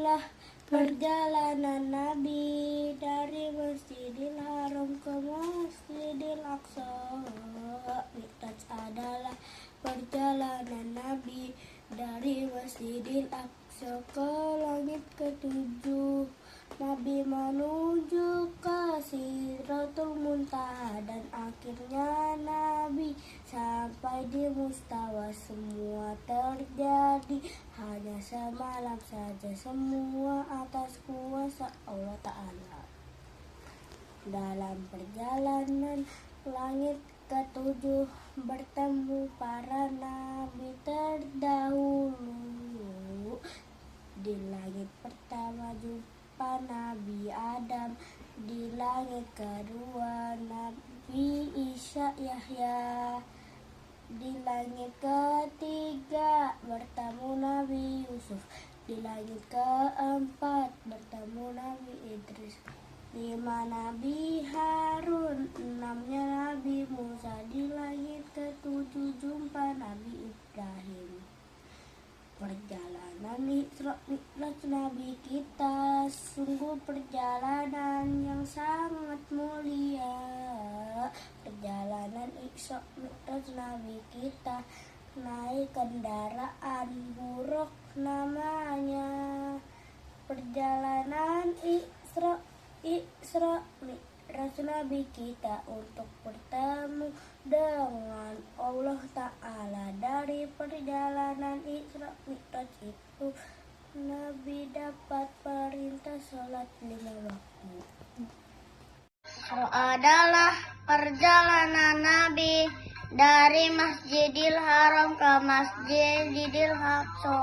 adalah perjalanan Nabi dari Masjidil Haram ke Masjidil Aqsa. Mi'raj adalah perjalanan Nabi dari Masjidil Aqsa ke langit ketujuh. Nabi menuju ke Sidratul Muntaha dan akhirnya Nabi sampai di Mustawa. Semua terjadi hanya semalam saja, semua atas kuasa Allah Ta'ala. Dalam perjalanan langit ketujuh bertemu para nabi terdahulu. Di langit pertama jumpa Nabi Adam, di langit kedua Nabi Isa Yahya, di langit ketiga bertemu Nabi Yusuf, di langit keempat bertemu Nabi Idris, 5 Nabi Harun, 6-nya Nabi Musa, di langit ketujuh jumpa Nabi Ibrahim. Perjalanan Isra Mi'raj Nabi kita sungguh perjalanan yang sangat mulia. Perjalanan Isra Mi'raj Nabi kita naik kendaraan buruk namanya. Perjalanan Isra Mi'raj Nabi kita untuk bertemu dengan Allah Ta'ala. Dari perjalanan Isra Mi'raj itu Nabi dapat perintah sholat 5 waktu. Itu adalah perjalanan Nabi dari Masjidil Haram ke Masjidil Aqsa.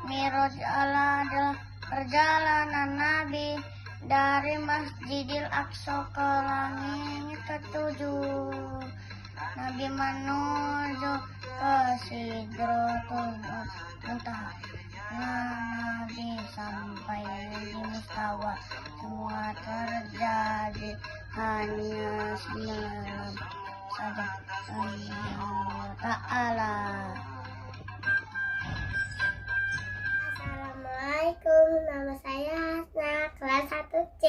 Mi'raj adalah perjalanan Nabi dari Masjidil Aqsa ke langit ketujuh. Nabi menuju ke Sidratul Muntaha. Nabi sampai di Mustawa. Semua terjadi hanya semalam saja. Allah Ta'ala. Assalamualaikum, nama saya Hasna, kelas 1C.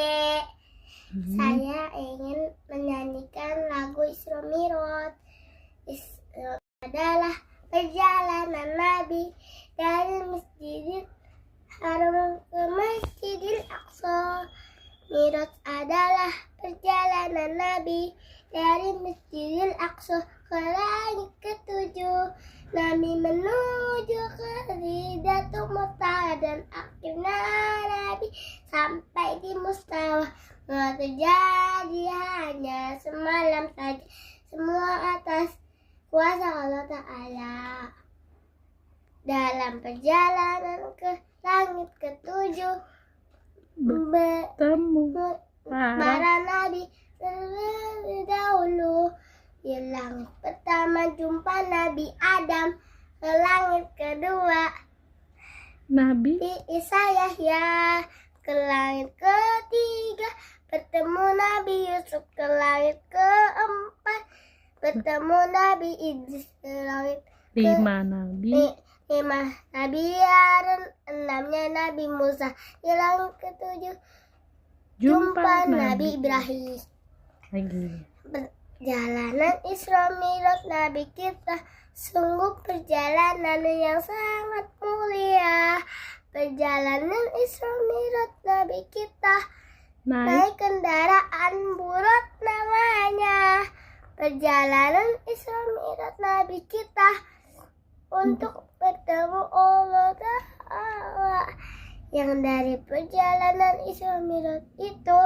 Saya ingin menyanyikan lagu Isra Mi'raj. Isra adalah perjalanan Nabi dari Masjidil Haram ke Masjidil Aqsa. Mi'raj adalah perjalanan Nabi dari Masjidil Aqsa ke langit ketujuh. Nabi menuju ke Sidratul Muntaha dan akhirnya Nabi sampai di Mustawa. Semua terjadi hanya semalam saja, semua atas kuasa Allah Ta'ala. Dalam perjalanan ke langit ketujuh bertemu para nabi terlebih dahulu. Di langit pertama jumpa Nabi Adam, ke langit kedua Nabi Isa Yahya, ke langit ketiga bertemu Nabi Yusuf, ke langit keempat bertemu Nabi Idris, ke langit 5 Nabi. 5 Nabi Harun, 6-nya Nabi Musa, di langit ketujuh jumpa Nabi Ibrahim. Lagi. Perjalanan Isra Mi'raj Nabi kita sungguh perjalanan yang sangat mulia. Perjalanan Isra Mi'raj Nabi kita naik kendaraan buruk namanya. Perjalanan Isra Mi'raj Nabi kita untuk bertemu Allah Ta'ala. Yang dari perjalanan Isra Mi'raj itu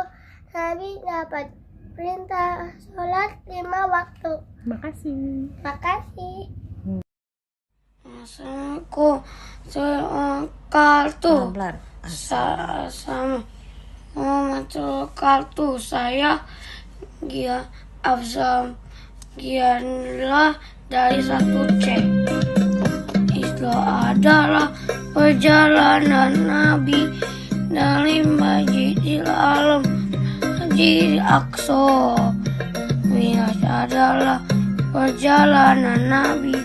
Nabi dapat perintah sholat 5 waktu. Makasih. Makasih. Assalamualaikum warahmatullahi Pelan-pelan. wabarakatuh. Saya Gia Afzam Gianla dari 1C. Itu adalah perjalanan Nabi dari Masjidil Haram Masjidil Aqsa. Mi'raj adalah perjalanan Nabi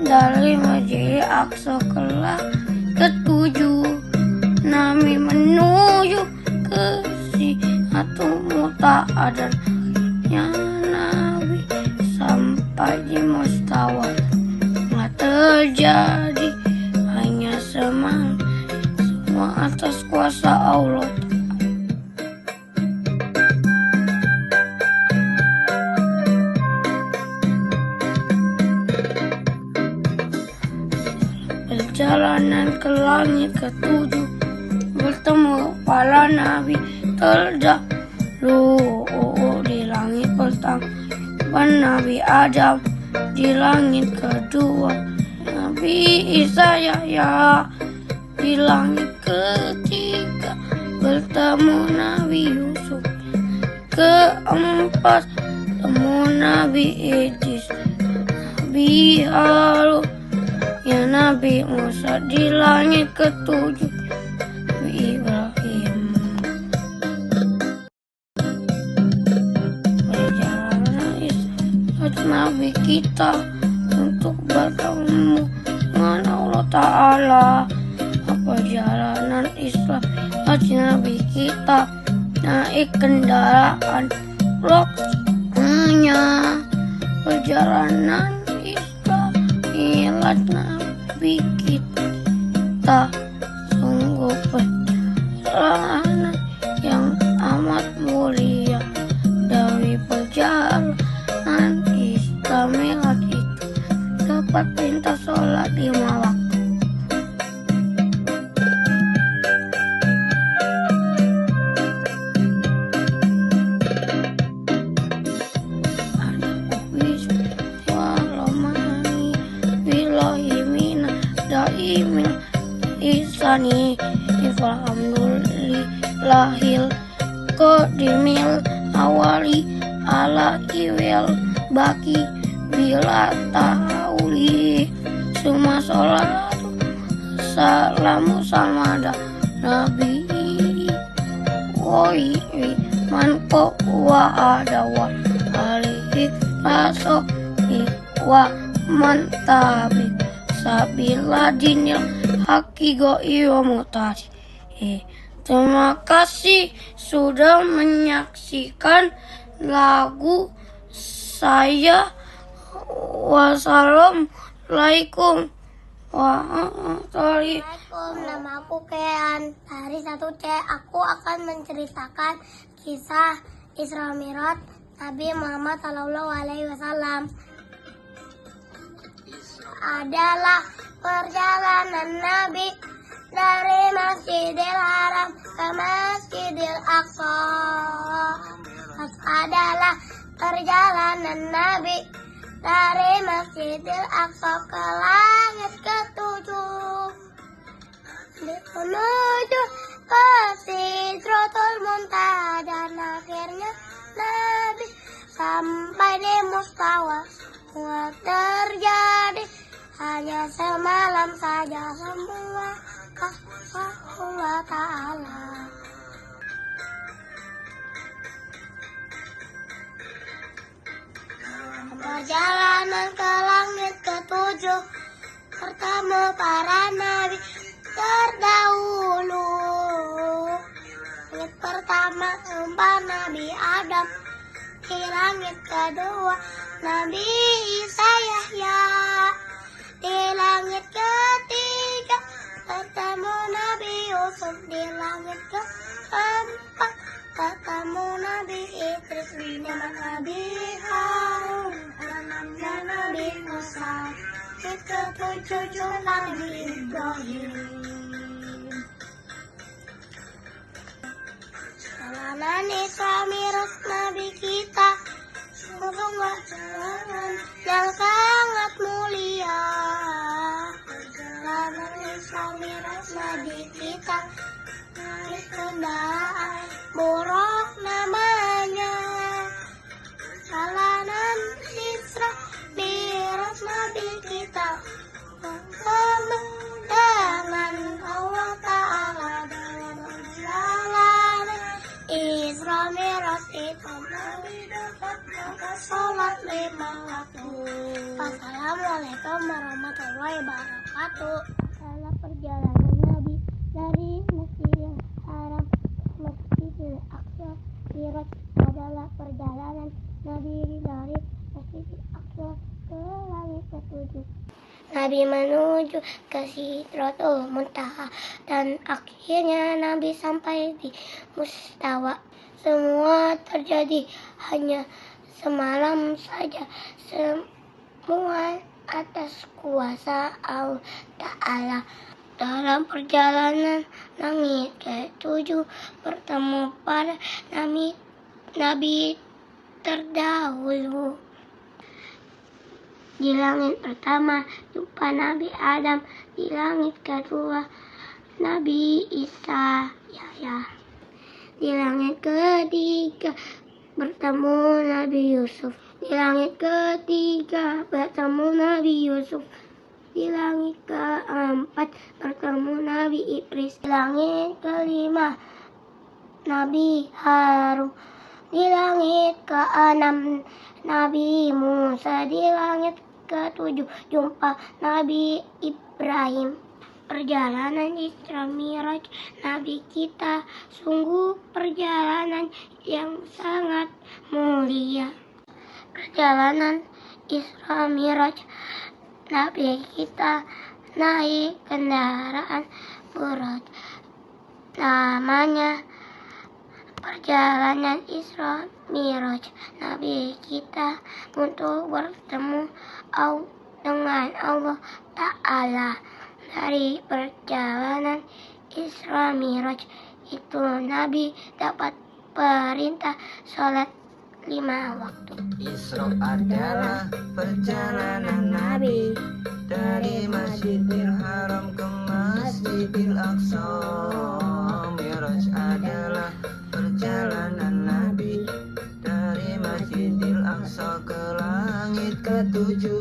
dari Masjidil Aqsa ke langit ketujuh. tak ada ya Nabi sampai di Mustawa. Nggak terjadi hanya semua atas kuasa Allah. Perjalanan ke langit ketujuh, bertemu para nabi terdahulu. Di langit pertama Nabi Adam, di langit kedua Nabi Isa Yahya, di langit ketiga bertemu Nabi Yusuf, keempat bertemu Nabi Idris, Nabi Harun, ya Nabi Musa, di langit ketujuh Nabi Ibrahim. Perjalanan Islam Nabi kita untuk bertemu dengan Allah Ta'ala. Perjalanan Islam Nabi kita naik kendaraan rohnya. Perjalanan Islam Milad Nabi kita sungguh perjalanan yang amat mulia. Dari perjalanan Islam Milad kita dapat perintah sholat 5 waktu. Isani alhamdulillahil qadimil awali ala iwil baki bila tauli semua sholat salamu samada nabi woi manko wa adawa alihi raso wa mantabi sabila dinil hakigo iwa mutari. Terima kasih sudah menyaksikan lagu saya. Wassalamualaikum warahmatullahi wabarakatuh. Nama aku Kean dari 1C. Aku akan menceritakan kisah Isra Mi'raj Nabi Muhammad SAW. Adalah perjalanan Nabi dari Masjidil Haram ke Masjidil Aqsa. Adalah perjalanan Nabi dari Masjidil Aqsa ke langit ketujuh, menuju ke Sidratul Muntaha, dan akhirnya Nabi sampai di Mustawa. Semua terjadi hanya semalam saja, semua Allah Ta'ala. Perjalanan ke langit ketujuh, bertemu para nabi terdahulu. Langit pertama empat Nabi Adam, di langit kedua Nabi Isa Yahya, di langit ketiga bertemu Nabi Yusuf, di langit keempat bertemu Nabi Idris, dengan Nabi Harun, dan Nabi Musa, di ketujuh Nabi Ibrahim. Perjalanan Isra Mi'raj Nabi kita sungguh perjalanan yang sangat mulia. Perjalanan Isra Mi'raj Nabi kita naik kendaraan buruk namanya. Perjalanan Isra Mi'raj Nabi kita bertemu dengan Allah Ta'ala. Dalam perjalanan Isra Mi'raj itu Nabi dapat sholat 5 waktu. Wassalamualaikum warahmatullahi wabarakatuh. Dalam perjalanan Nabi dari Masjidil Haram ke Masjidil Aqsa, Mi'raj pada Nabi menuju ke Sidratul Muntaha dan akhirnya Nabi sampai di Mustawa. Semua terjadi hanya semalam saja. Semua atas kuasa Allah Ta'ala. Dalam perjalanan langit ke-7 bertemu para nabi terdahulu. Di langit pertama jumpa Nabi Adam, di langit kedua Nabi Isa Yahya. Di langit ketiga bertemu Nabi Yusuf. Di langit ketiga bertemu Nabi Yusuf. Di langit keempat bertemu Nabi Idris. Di langit kelima Nabi Harun. Di langit keenam Nabi Musa. Di langit ketujuh jumpa Nabi Ibrahim. Perjalanan Isra Mi'raj Nabi kita sungguh perjalanan yang sangat mulia. Perjalanan Isra Mi'raj Nabi kita naik kendaraan berat. Namanya perjalanan Isra Mi'raj Nabi kita untuk bertemu dengan Allah Ta'ala. Dari perjalanan Isra Mi'raj itu Nabi dapat perintah sholat 5 waktu. Isra adalah perjalanan Nabi dari Masjidil Haram ke Masjidil Aqsa. Mi'raj adalah perjalanan Nabi dari Masjidil Aqsa ke langit ke-7.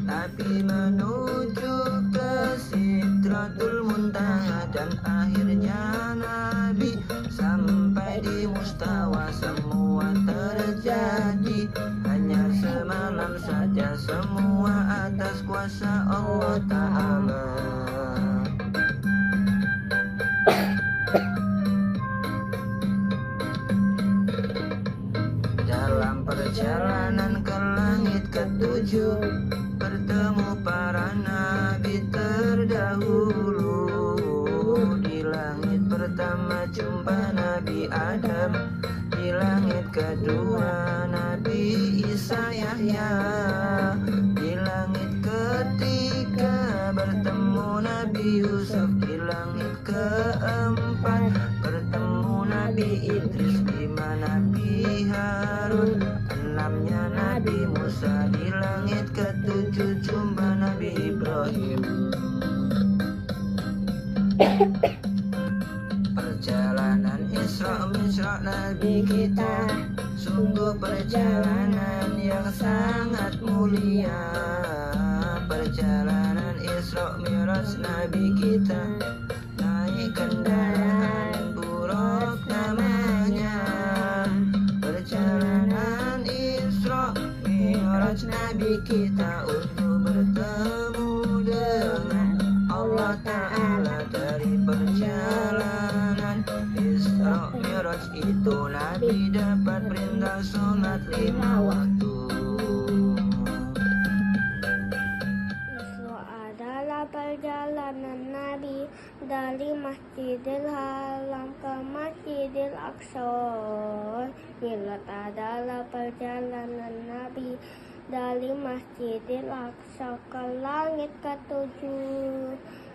Nabi menuju ke Sidratul Muntaha dan akhirnya Nabi sampai di Mustawa. Semua terjadi hanya semalam saja, semua atas kuasa Allah Ta'ala. Dalam perjalanan ke langit ke-7 bertemu para nabi terdahulu. Di langit pertama jumpa Nabi Adam. Di langit kedua Nabi Isa Yahya. Di langit ketiga bertemu Nabi Yusuf. Di langit keempat bertemu Nabi Idris. 5 Nabi Harun. 6-nya Nabi Musa. Di langit ke-7 jumpa Nabi Ibrahim. Perjalanan Isra Mi'raj Nabi kita sungguh perjalanan yang sangat mulia. Perjalanan Isra Mi'raj Nabi kita naik kendaraan buruk namanya. Perjalanan Isra Mi'raj Nabi kita untuk bertemu dengan Allah Ta'ala. Dari perjalanan Isra Mi'raj itu Nabi dapat perintah sholat 5 waktu. Isra adalah perjalanan Nabi dari Masjidil Haram ke Masjidil Aqsa. Mi'raj adalah perjalanan Nabi dari Masjidil Aqsa ke langit ke-7.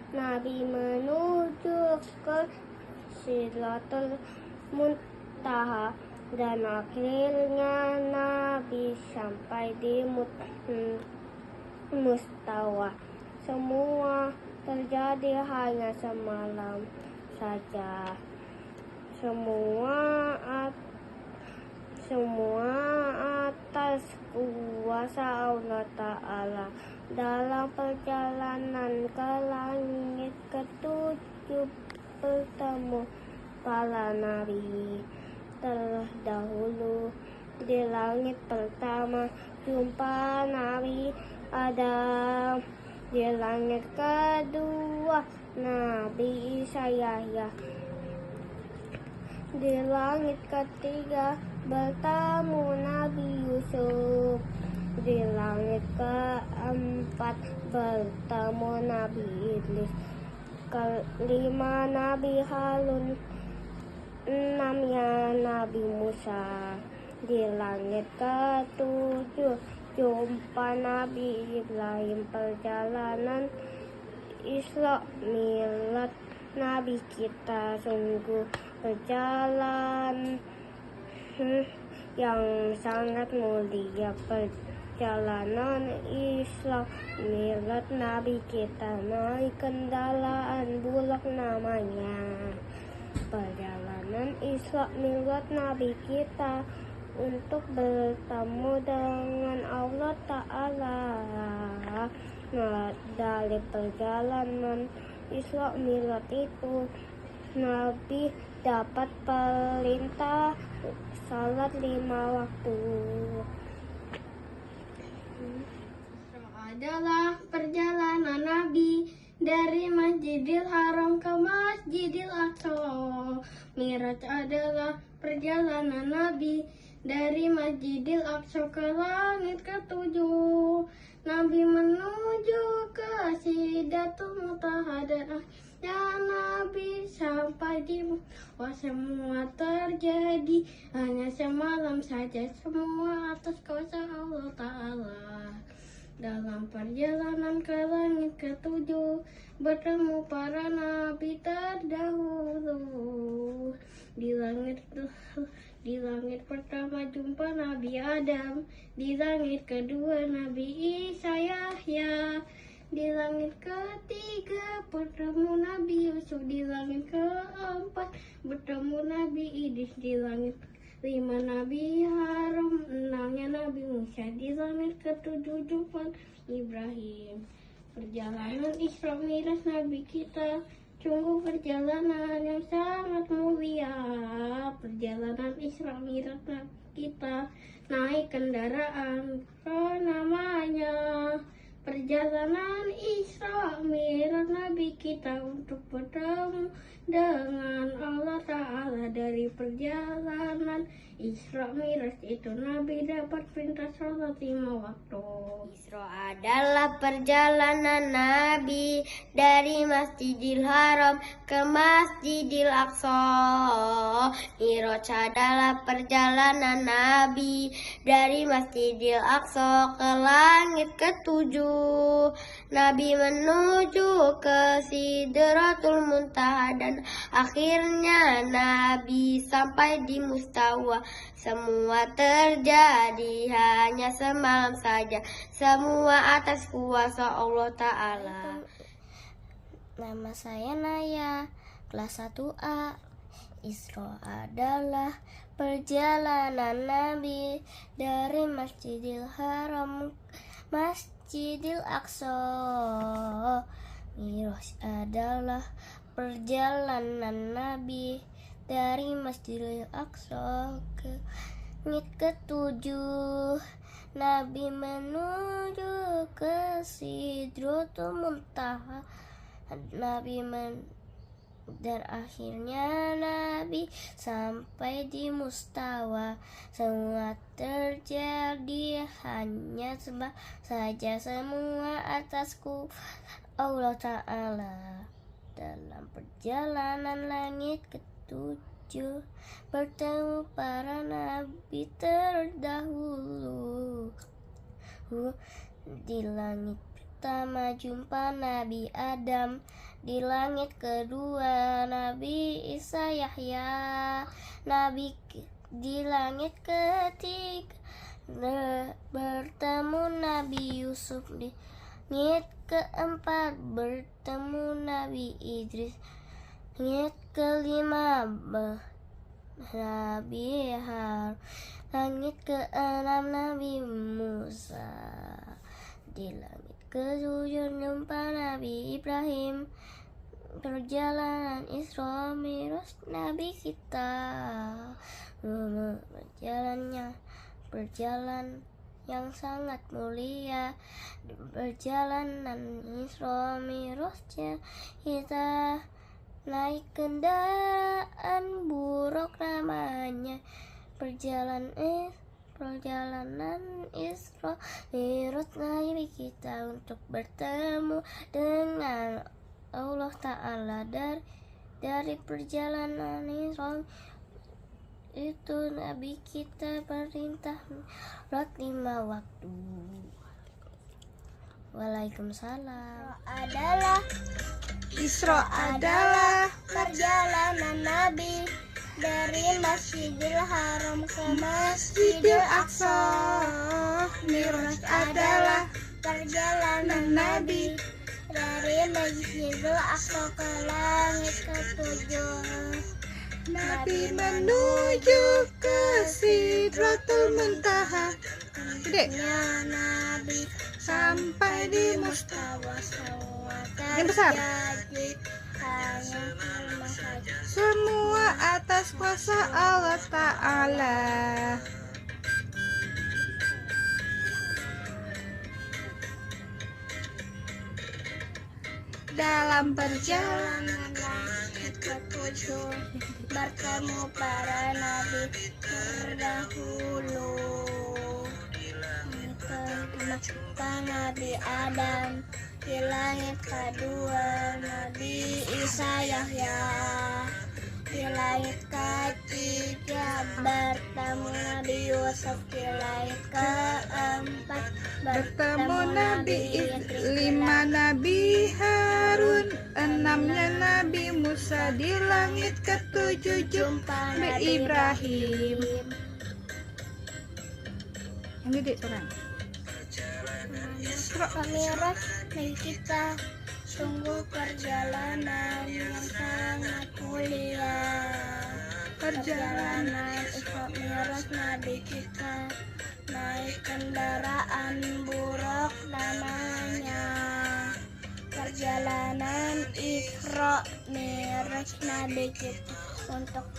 Nabi menuju ke Sidratul Muntaha dan akhirnya Nabi sampai di Mustawa. Semua terjadi hanya semalam saja. Semua atas kuasa Allah Ta'ala. Dalam perjalanan ke langit ke-7 bertemu para nabi terdahulu. Di langit pertama jumpa Nabi Adam. Di langit kedua Nabi Isa Yahya. Di langit ketiga bertemu Nabi Yusuf. Di langit keempat bertemu Nabi Idris, kelima Nabi Harun, enamnya Nabi Musa. Di langit ketujuh jumpa Nabi Ibrahim, perjalanan Isra Mi'raj Nabi kita, sungguh perjalanan yang sangat mulia. Perjalanan Isra Mi'raj Nabi kita, naik kendaraan bulan namanya. Perjalanan Isra Mi'raj Nabi kita untuk bertemu dengan Allah Ta'ala. Nah, dari perjalanan Isra Mi'raj itu Nabi dapat perintah salat 5 waktu. Adalah perjalanan Nabi dari Masjidil Haram ke Masjidil Aqsa. Mi'raj adalah perjalanan Nabi dari Masjidil Aqsa ke langit ketujuh. Nabi menuju ke Sidratul Muntaha dan akhirnya Nabi sampai di Wah, semua terjadi hanya semalam saja, semua atas kuasa Allah Ta'ala. Dalam perjalanan ke langit ketujuh bertemu para nabi terdahulu. Di langit pertama jumpa Nabi Adam, di langit kedua Nabi Isa Yahya, di langit ketiga bertemu Nabi Yusuf, di langit keempat bertemu Nabi Idris, di langit 5 Nabi Harun, 6-nya Nabi Musa, di langit ketujuh jumpa Ibrahim. Perjalanan Isra Mi'raj Nabi kita, sungguh perjalanan yang sangat mulia. Perjalanan Isra Mi'raj Nabi kita, naik kendaraan ke namanya. Perjalanan Isra Mi'raj Nabi kita untuk bertemu dengan Allah Ta'ala. Dari perjalanan Isra Mi'raj itu Nabi dapat perintah sholat 5 waktu. Isra adalah perjalanan Nabi dari Masjidil Haram ke Masjidil Aqsa. Mi'raj adalah perjalanan Nabi dari Masjidil Aqsa ke langit ketujuh. Nabi menuju ke Sidratul Muntaha dan akhirnya Nabi sampai di Mustawa. Semua terjadi hanya semalam saja, semua atas kuasa Allah Ta'ala. Nama saya Naya, kelas 1A. Isra adalah perjalanan Nabi dari Masjidil Haram Masjidil Aqsa. Mi'raj adalah perjalanan Nabi dari Masjidil Aqsa ke langit ketujuh. Nabi menuju ke Sidratul Muntaha. Dan akhirnya Nabi sampai di Mustawa. Semua terjadi hanya saja, semua atasku Allah Ta'ala. Dalam perjalanan langit ketujuh bertemu para nabi terdahulu. Di langit pertama jumpa Nabi Adam, di langit kedua Nabi Isa Yahya, di langit ketiga bertemu Nabi Yusuf, di langit keempat bertemu Nabi Idris, langit kelima Nabi Harun, langit keenam Nabi Musa, di langit ketujuh jumpa Nabi Ibrahim. Perjalanan Isra Mi'raj Nabi kita, perjalanan yang sangat mulia. Perjalanan Isra Mi'raj kita, naik kendaraan buruk namanya. perjalanan Isra Mi'raj Nabi kita untuk bertemu dengan Allah Ta'ala. Dari perjalanan Isra itu Nabi kita perintah sholat 5 waktu. Waalaikumsalam. Isra adalah perjalanan Nabi dari Masjidil Haram ke Masjidil Aqsa. Mi'raj adalah perjalanan Nabi dari Masjidil Aqsa ke langit ketujuh. Nabi menuju ke Sidratul Muntaha. Nabi sampai di Mustawa. Yang besar. Terjadi hanya kalmah saja. Semua atas kuasa Allah Ta'ala. Dalam perjalanan langit ketujuh bertemu para nabi terdahulu. Pertama Nabi Adam, di langit kedua Nabi Isa Yahya, di langit ketiga bertemu Nabi Yusuf, di langit keempat Bertemu Nabi lima Nabi Harun, enamnya Nabi Musa, di langit ketujuh jumpa Nabi Ibrahim. Yang gede seorang. Mi'raj Nabi kita sungguh perjalanan yang sangat mulia. Perjalanan Isra Mi'raj Nabi kita naik kendaraan buruk namanya. Perjalanan Isra Mi'raj Nabi kita untuk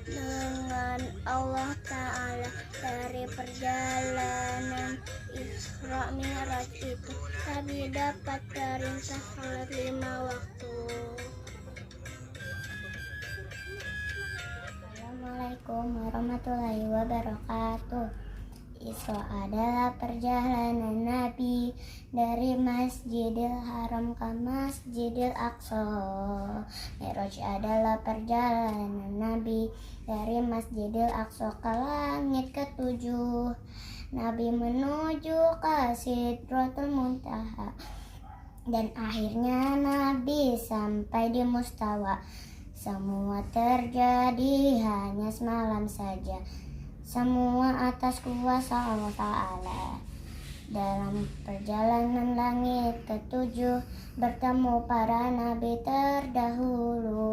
dengan Allah Ta'ala. Dari perjalanan Isra Mi'raj itu Nabi dapat perintah sholat 5 waktu. Assalamualaikum warahmatullahi wabarakatuh. Isra adalah perjalanan Nabi dari Masjidil Haram ke Masjidil Aqsa. Mi'raj adalah perjalanan Nabi dari Masjidil Aqsa ke langit ketujuh. Nabi menuju ke Sidratul Muntaha dan akhirnya Nabi sampai di Mustawa. Semua terjadi hanya semalam saja. Semua atas kuasa Allah Ta'ala. Dalam perjalanan langit ketujuh bertemu para nabi terdahulu.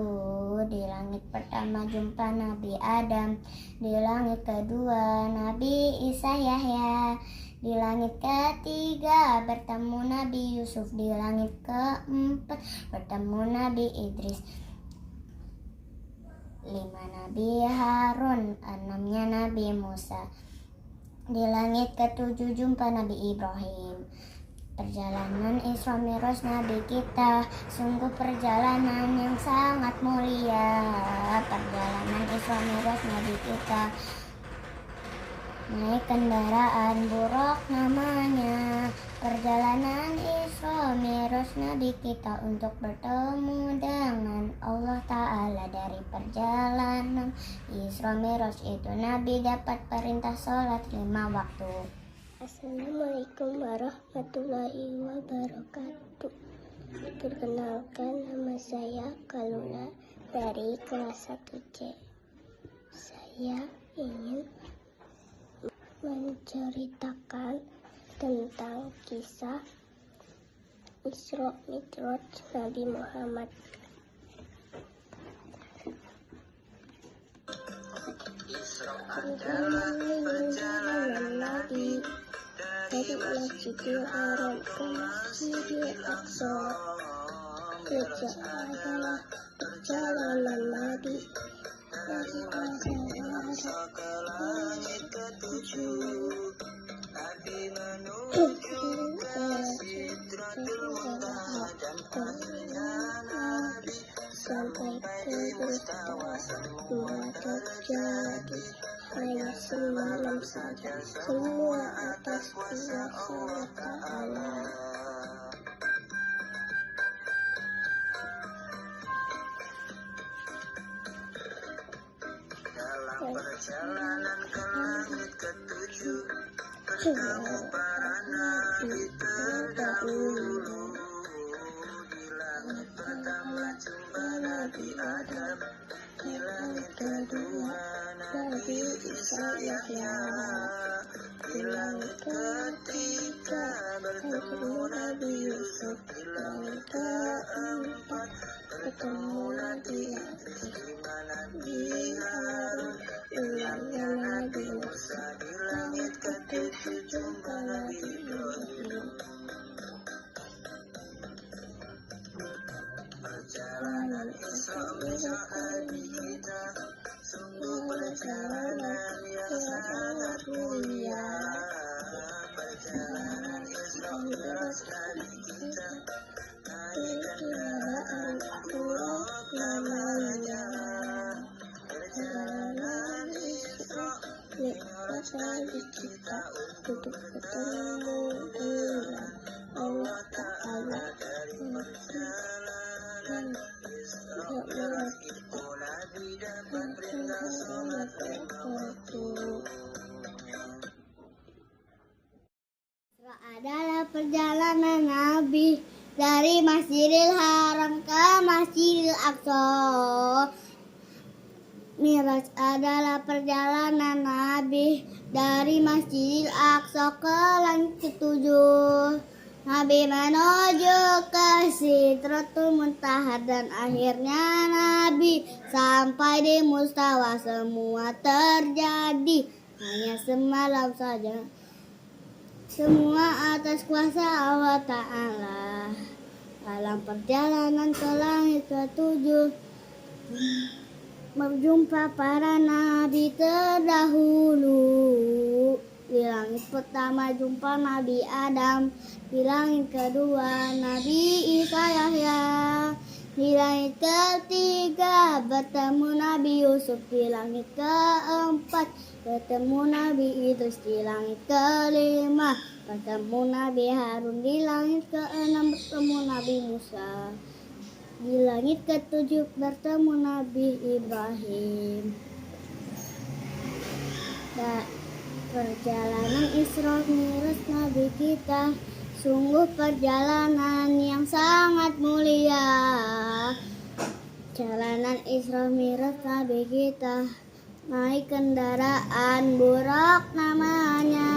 Di langit pertama jumpa Nabi Adam, di langit kedua Nabi Isa Yahya, di langit ketiga bertemu Nabi Yusuf, di langit keempat bertemu Nabi Idris, 5 Nabi Harun, 6-nya Nabi Musa, di langit ketujuh jumpa Nabi Ibrahim. Perjalanan Isra Mi'raj Nabi kita sungguh perjalanan yang sangat mulia. Perjalanan Isra Mi'raj Nabi kita naik kendaraan buruk namanya. Perjalanan Isra Mi'raj Nabi kita untuk bertemu dengan Allah Ta'ala. Dari perjalanan Isra Mi'raj itu Nabi dapat perintah sholat 5 waktu. Assalamualaikum warahmatullahi wabarakatuh. Perkenalkan, nama saya Kaluna dari kelas 1C. Saya ingin menceritakan tentang kisah Isra Mi'raj Nabi Muhammad. Perjalanan Nabi dari Masjidil Haram ke Masjidil Aqsa. Isra adalah perjalanan Nabi dari Masjidil Haram ke langit ketujuh. Nabi menuju ke Sidratul Muntaha dan akhirnya Nabi sampai ke Mustawa. Semua terjadi hanya semalam saja, semua atas kuasa Allah Ta'ala. Dalam perjalanan ke langit ketujuh, bertemu para nabi terdahulu. Di langit pertama jumpa Nabi Adam, di langit kedua Nabi Isa Yahya, di langit ketiga bertemu Nabi Yusuf, di langit keempat bertemu Nabi Idris, lima Nabi Harun, ilangnya Nabi Musa, di langit ketujuh jumpa Nabi Ibrahim. Perjalanan Isra Mi'raj Nabi kita sungguh perjalanan yang sangat mulia. Perjalanan Isra Mi'raj Nabi kita naik kendaraan Buraq namanya. Perjalanan Isra Mi'raj Nabi kita untuk bertemu dengan Allah Ta'ala. Dari perjalanan Isra Mi'raj itu Nabi dapat perintah sholat lima waktu. Isra adalah perjalanan Nabi dari Masjidil Haram ke Masjidil Aqsa. Mi'raj adalah perjalanan Nabi dari Masjidil Aqsa ke langit ketujuh. Nabi menuju ke Sidratul Muntaha dan akhirnya Nabi sampai di Mustawa. Semua terjadi hanya semalam saja, semua atas kuasa Allah Ta'ala. Dalam perjalanan ke langit ketujuh, berjumpa para nabi terdahulu. Di langit pertama jumpa Nabi Adam, di langit kedua Nabi Isa Yahya, di langit ketiga bertemu Nabi Yusuf, di langit keempat bertemu Nabi Idris, di langit kelima bertemu Nabi Harun, di langit keenam bertemu Nabi Musa, di langit ketujuh bertemu Nabi Ibrahim. Perjalanan Isra Mi'raj Nabi kita sungguh perjalanan yang sangat mulia. Perjalanan Isra Mi'raj Nabi kita naik kendaraan Buraq namanya.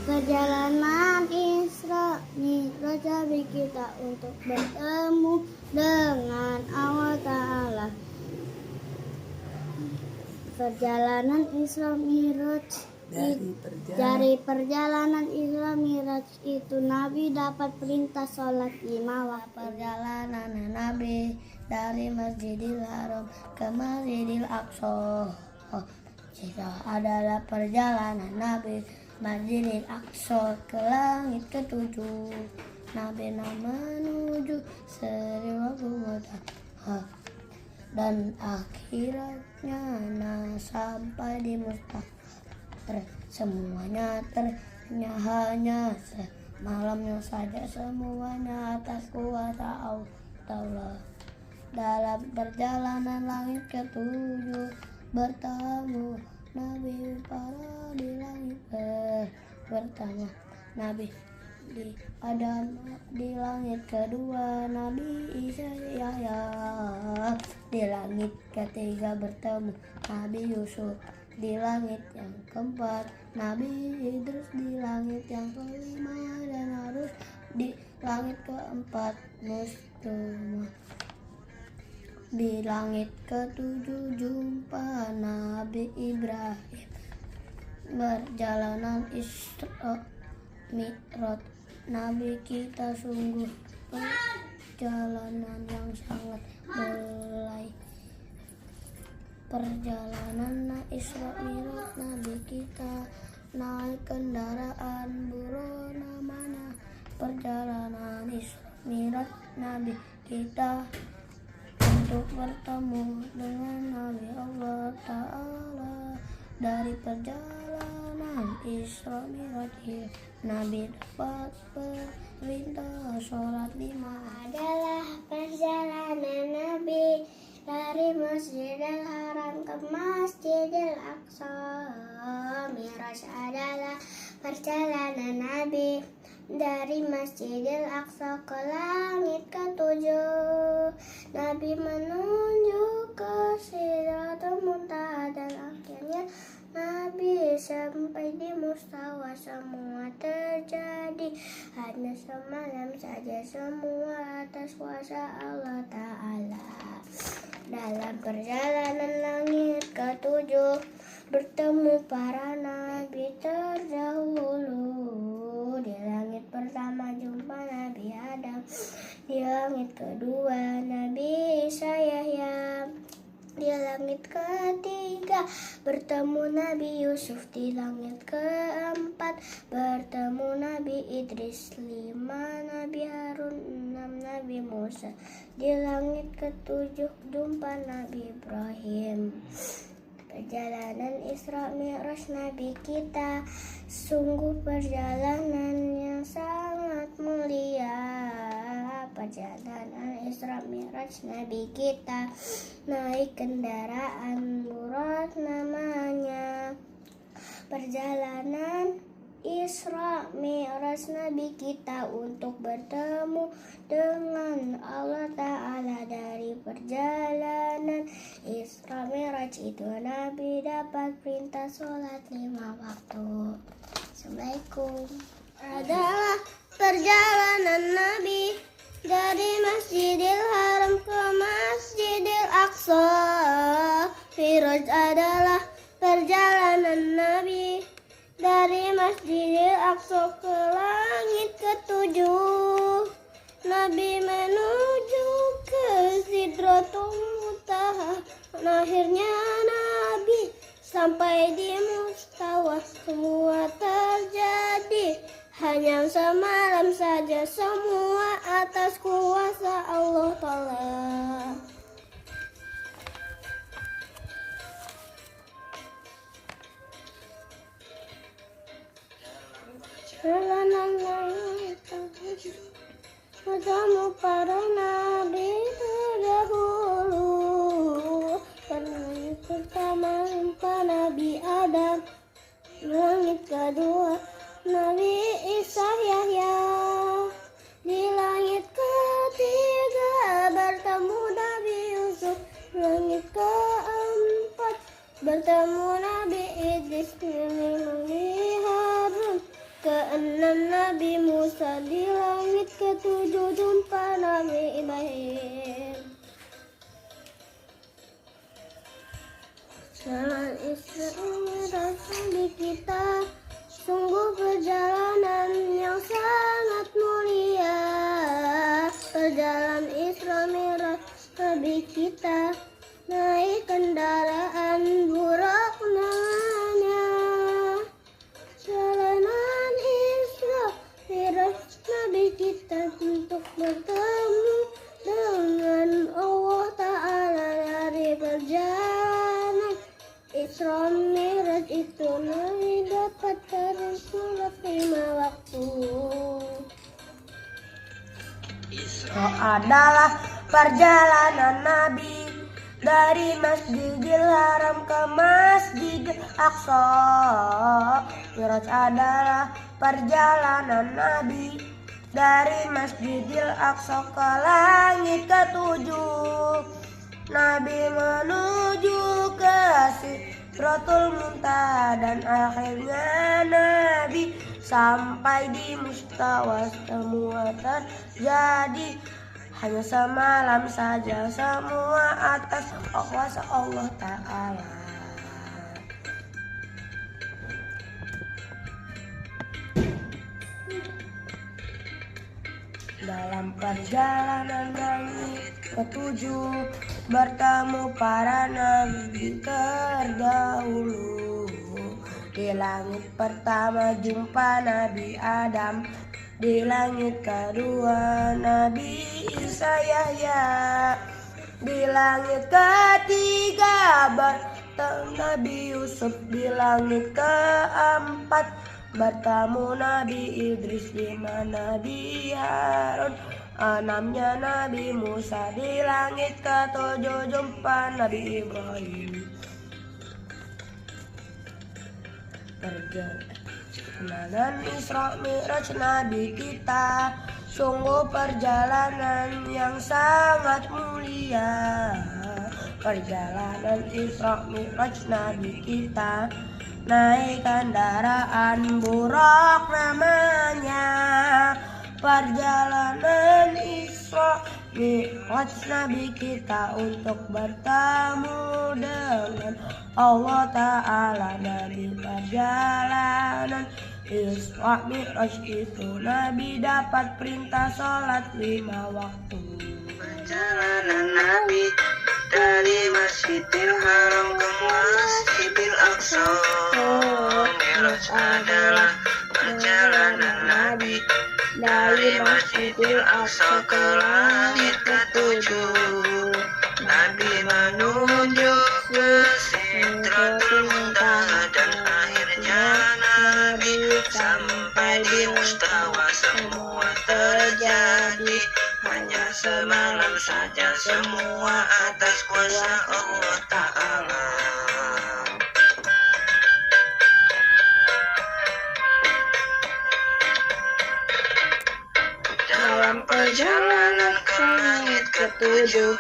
Perjalanan Isra Mi'raj Nabi kita untuk bertemu dengan Allah Ta'ala. Perjalanan Isra Mi'raj dari perjalanan Isra Mi'raj itu Nabi dapat perintah sholat 5 waktu. Perjalanan Nabi dari Masjidil Haram ke Masjidil Aqsa. Jika adalah perjalanan Nabi Masjidil Aqsa ke langit ketujuh. Nabi menuju Sidratul Muntaha dan akhirnya sampai di Mustafa. Semuanya hanya semalamnya saja, semuanya atas kuasa Allah. Dalam perjalanan langit ketujuh bertemu Nabi para di langit pertama Nabi di Adam, di langit kedua Nabi Isa Yahya, di langit ketiga bertemu Nabi Yusuf, di langit yang keempat Nabi Idris, di langit yang kelima dan Harun, di langit keempat Mustafa, di langit ketujuh jumpa Nabi Ibrahim. Perjalanan Isra Mi'raj Nabi kita sungguh perjalanan yang sangat mulai. Perjalanan Isra Mi'raj Nabi kita naik kendaraan Buraq namanya. Perjalanan Isra Mi'raj Nabi kita untuk bertemu dengan Nabi Allah Ta'ala. Dari perjalanan Isra Mi'raj Nabi dapat perintah sholat 5. Adalah perjalanan Nabi dari Masjidil Haram ke Masjidil Aqsa. Mi'raj adalah perjalanan Nabi dari Masjidil Aqsa ke langit ketujuh. Nabi menuju ke Sidratul Muntaha dan akhirnya Nabi sampai di mustawa. Semua terjadi hanya semalam saja, semua atas kuasa Allah Ta'ala. Dalam perjalanan langit ketujuh bertemu para nabi terdahulu. Di langit pertama jumpa Nabi Adam, di langit kedua Nabi Isa Yahya, di langit ketiga bertemu Nabi Yusuf, di langit keempat bertemu Nabi Idris, 5 Nabi Harun, 6 Nabi Musa, di langit ketujuh jumpa Nabi Ibrahim. Perjalanan Isra Mi'raj Nabi kita sungguh perjalanan yang sangat mulia. Perjalanan Isra Mi'raj Nabi kita naik kendaraan Buraq namanya. Perjalanan Isra Mi'raj Nabi kita untuk bertemu dengan Allah Ta'ala. Dari perjalanan Isra Mi'raj itu Nabi dapat perintah sholat 5 waktu. Assalamualaikum. Adalah perjalanan Nabi dari Masjidil Haram ke Masjidil Aqsa. Mi'raj adalah perjalanan Nabi dari Masjidil Aqsa ke langit ketujuh. Nabi menuju ke Sidratul Muntaha. Akhirnya Nabi sampai di mustawa. Semua terjadi hanya semalam saja, semua atas kuasa Allah Ta'ala. Perjalanan langit bertemu para nabi terdahulu. Langit pertama jumpa Nabi Adam, langit kedua Nabi Isa Yahya, di langit ketiga bertemu Nabi Yusuf, langit keempat bertemu Nabi Idris, Nabi Harun, keenam Nabi Musa, di langit ketujuh jumpa Nabi Ibrahim. Jalan Isra Mi'raj Nabi kita sungguh perjalanan yang sangat mulia. Perjalanan Isra Mi'raj Nabi kita naik kendaraan Buraq namanya. Jalanan Isra Mi'raj Nabi kita untuk bertemu dengan Allah Ta'ala. Dari perjalanan Isra Mi'raj itu Nabi dapat sholat 5 waktu. Isra adalah perjalanan Nabi dari Masjidil Haram ke Masjidil Aqsa. Mi'raj adalah perjalanan Nabi dari Masjidil Aqsa ke langit ketujuh. Nabi menuju ke Sidratul Muntaha dan akhirnya Nabi sampai di mustawa. Semua terjadi hanya semalam saja, semua atas kuasa Allah Ta'ala. Dalam perjalanan langit ketujuh bertemu para nabi terdahulu. Di langit pertama jumpa Nabi Adam, di langit kedua Nabi Isa Yahya, Di langit ketiga bertemu Nabi Yusuf. Di langit keempat bertemu Nabi Idris. 5 Nabi Harun, 6-nya Nabi Musa. Di langit ke-7 jumpa Nabi Ibrahim. Perjalanan Isra Mi'raj Nabi kita sungguh perjalanan yang sangat mulia. Perjalanan Isra Mi'raj Nabi kita, naik kendaraan Buraq namanya. Perjalanan Isra Mi'raj Nabi kita untuk bertemu dengan Allah Ta'ala. Dari perjalanan Isra Mi'raj itu Nabi dapat perintah sholat 5 waktu. Perjalanan Nabi dari Masjidil Haram ke Masjidil Aqsa. Mi'raj adalah perjalanan Nabi dari Masjidil Aqsa ke langit ke-7. Nabi menuju ke Sidratul Muntaha dan akhirnya Nabi sampai di Mustawa. Semua terjadi hanya semalam saja, semua atas kuasa Allah Ta'ala. Dalam perjalanan ke langit ke-7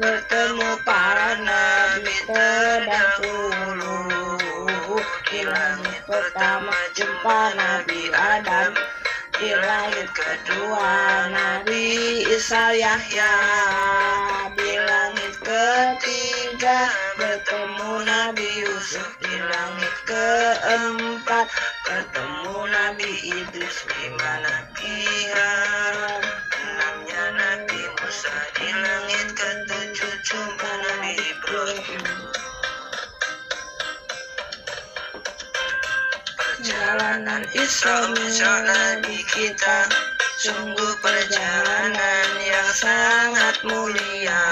bertemu para nabi terdahulu. Di langit pertama jumpa Nabi Adam. Di langit kedua Nabi Isa Yahya. Di langit ketiga bertemu Nabi Yusuf. Di langit keempat bertemu Nabi Idris. 5 Nabi Harun, 6-nya Nabi Musa. Di langit ke-7 jumpa Nabi Ibrahim. Perjalanan Isra Mi'raj Nabi kita sungguh perjalanan yang sangat mulia.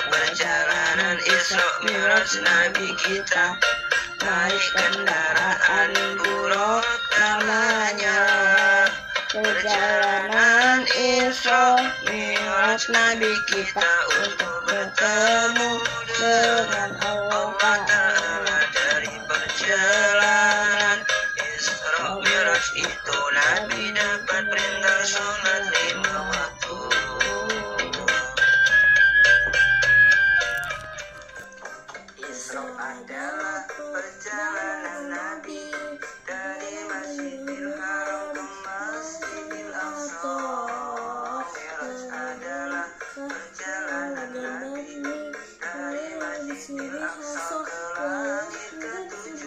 Perjalanan Isra Mi'raj Nabi kita, naik kendaraan Buraq namanya. Perjalanan Isra Mi'raj Nabi kita untuk bertemu dengan Allah Ta'ala. Dari perjalanan Isra Mi'raj itu Nabi dapat perintah sholat 5 waktu. Isra adalah perjalanan Nabi dari Masjidil Haram ke Masjidil Aqsa. Mi'raj adalah perjalanan Nabi dari Masjidil Aqsa ke langit ke-7.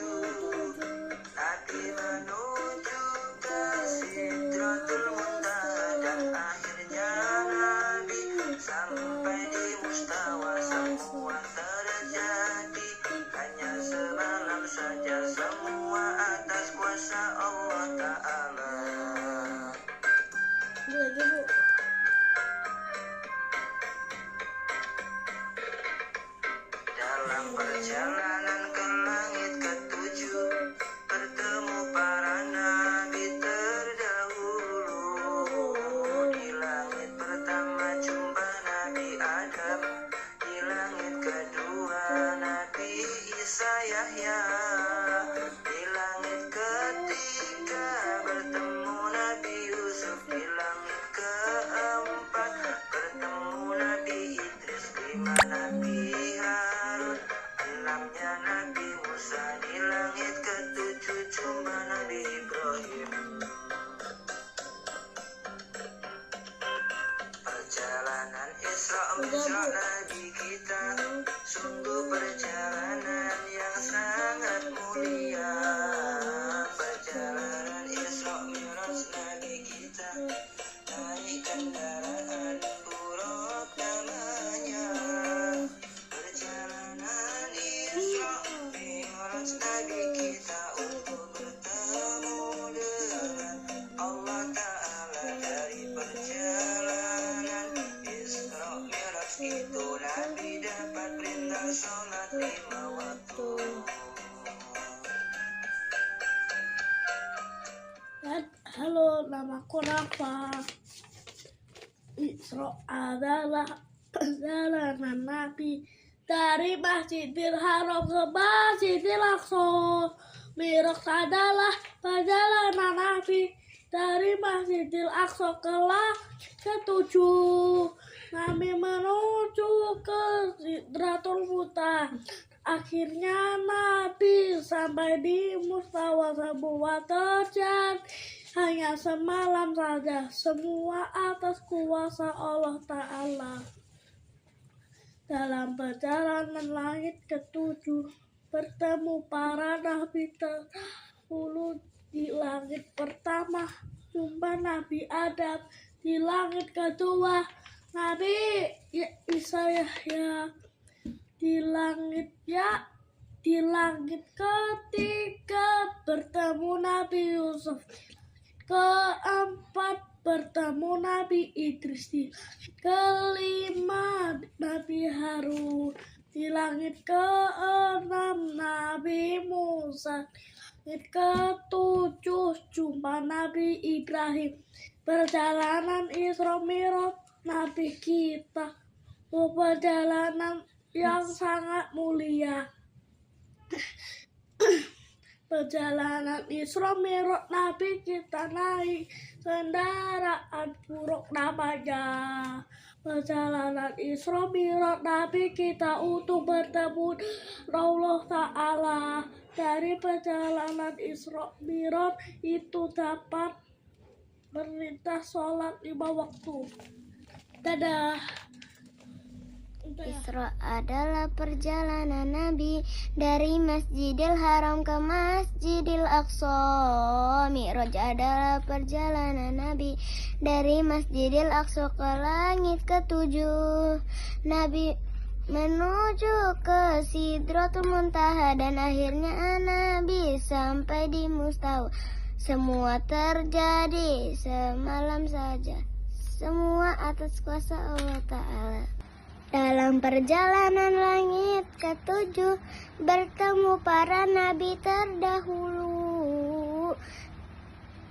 Nabi menuju ke Sidratul Muntaha dan akhirnya Nabi sampai di Mustawa. Semua terjadi hanya semalam saja, semua atas kuasa Allah Ta'ala. Dalam perjalanan ke langit ke-7 bertemu para nabi terdahulu. Di langit pertama jumpa Nabi Adam. Di langit kedua Nabi Isa Yahya. Di langit ketiga bertemu Nabi Yusuf. Di langit keempat bertemu Nabi Idris. 5 Nabi Harun, 6-nya Nabi Musa. Di langit ke-7 jumpa Nabi Ibrahim. Perjalanan Isra Mi'raj Nabi kita sungguh perjalanan yang sangat mulia. Perjalanan Isra Mi'raj Nabi kita, naik kendaraan Buraq namanya. Perjalanan Isra Mi'raj Nabi kita untuk bertemu dengan Allah Ta'ala. Dari perjalanan Isra Mi'raj itu Nabi dapat perintah sholat 5 waktu. Halo, namaku Rafa. Isra adalah perjalanan Nabi dari Masjidil Haram ke Masjidil Aqsa. Mi'raj adalah perjalanan Nabi dari Masjidil Aqsa ke langit ketujuh. Nabi menuju ke Sidratul Muntaha. Akhirnya Nabi sampai di Mustawa. Semua terjadi hanya semalam saja. Semua atas kuasa Allah Ta'ala. Dalam perjalanan langit ketujuh, bertemu para nabi terdahulu. Di langit pertama jumpa Nabi Adam. Di langit kedua Nabi Isa Yahya. Di langit ketiga bertemu Nabi Yusuf. Keempat bertemu Nabi Idris. Di kelima Nabi Harun. Di langit keenam Nabi Musa. Di langit ketujuh jumpa Nabi Ibrahim. Perjalanan Isra Mi'raj Nabi kita, perjalanan yang sangat mulia. Perjalanan Isra Mi'raj Nabi kita naik kendaraan buruk namanya. Perjalanan Isra Mi'raj Nabi kita untuk bertemu Allah Ta'ala. Dari perjalanan Isra Mi'raj itu dapat perintah sholat 5 waktu. Dadah. Isra adalah perjalanan Nabi dari Masjidil Haram ke Masjidil Aqsa. Mi'raj adalah perjalanan Nabi dari Masjidil Aqsa ke langit ketujuh. Nabi menuju ke Sidratul Muntaha dan akhirnya Nabi sampai di Mustawa. Semua terjadi semalam saja. Semua atas kuasa Allah Ta'ala. Dalam perjalanan langit ketujuh, bertemu para nabi terdahulu.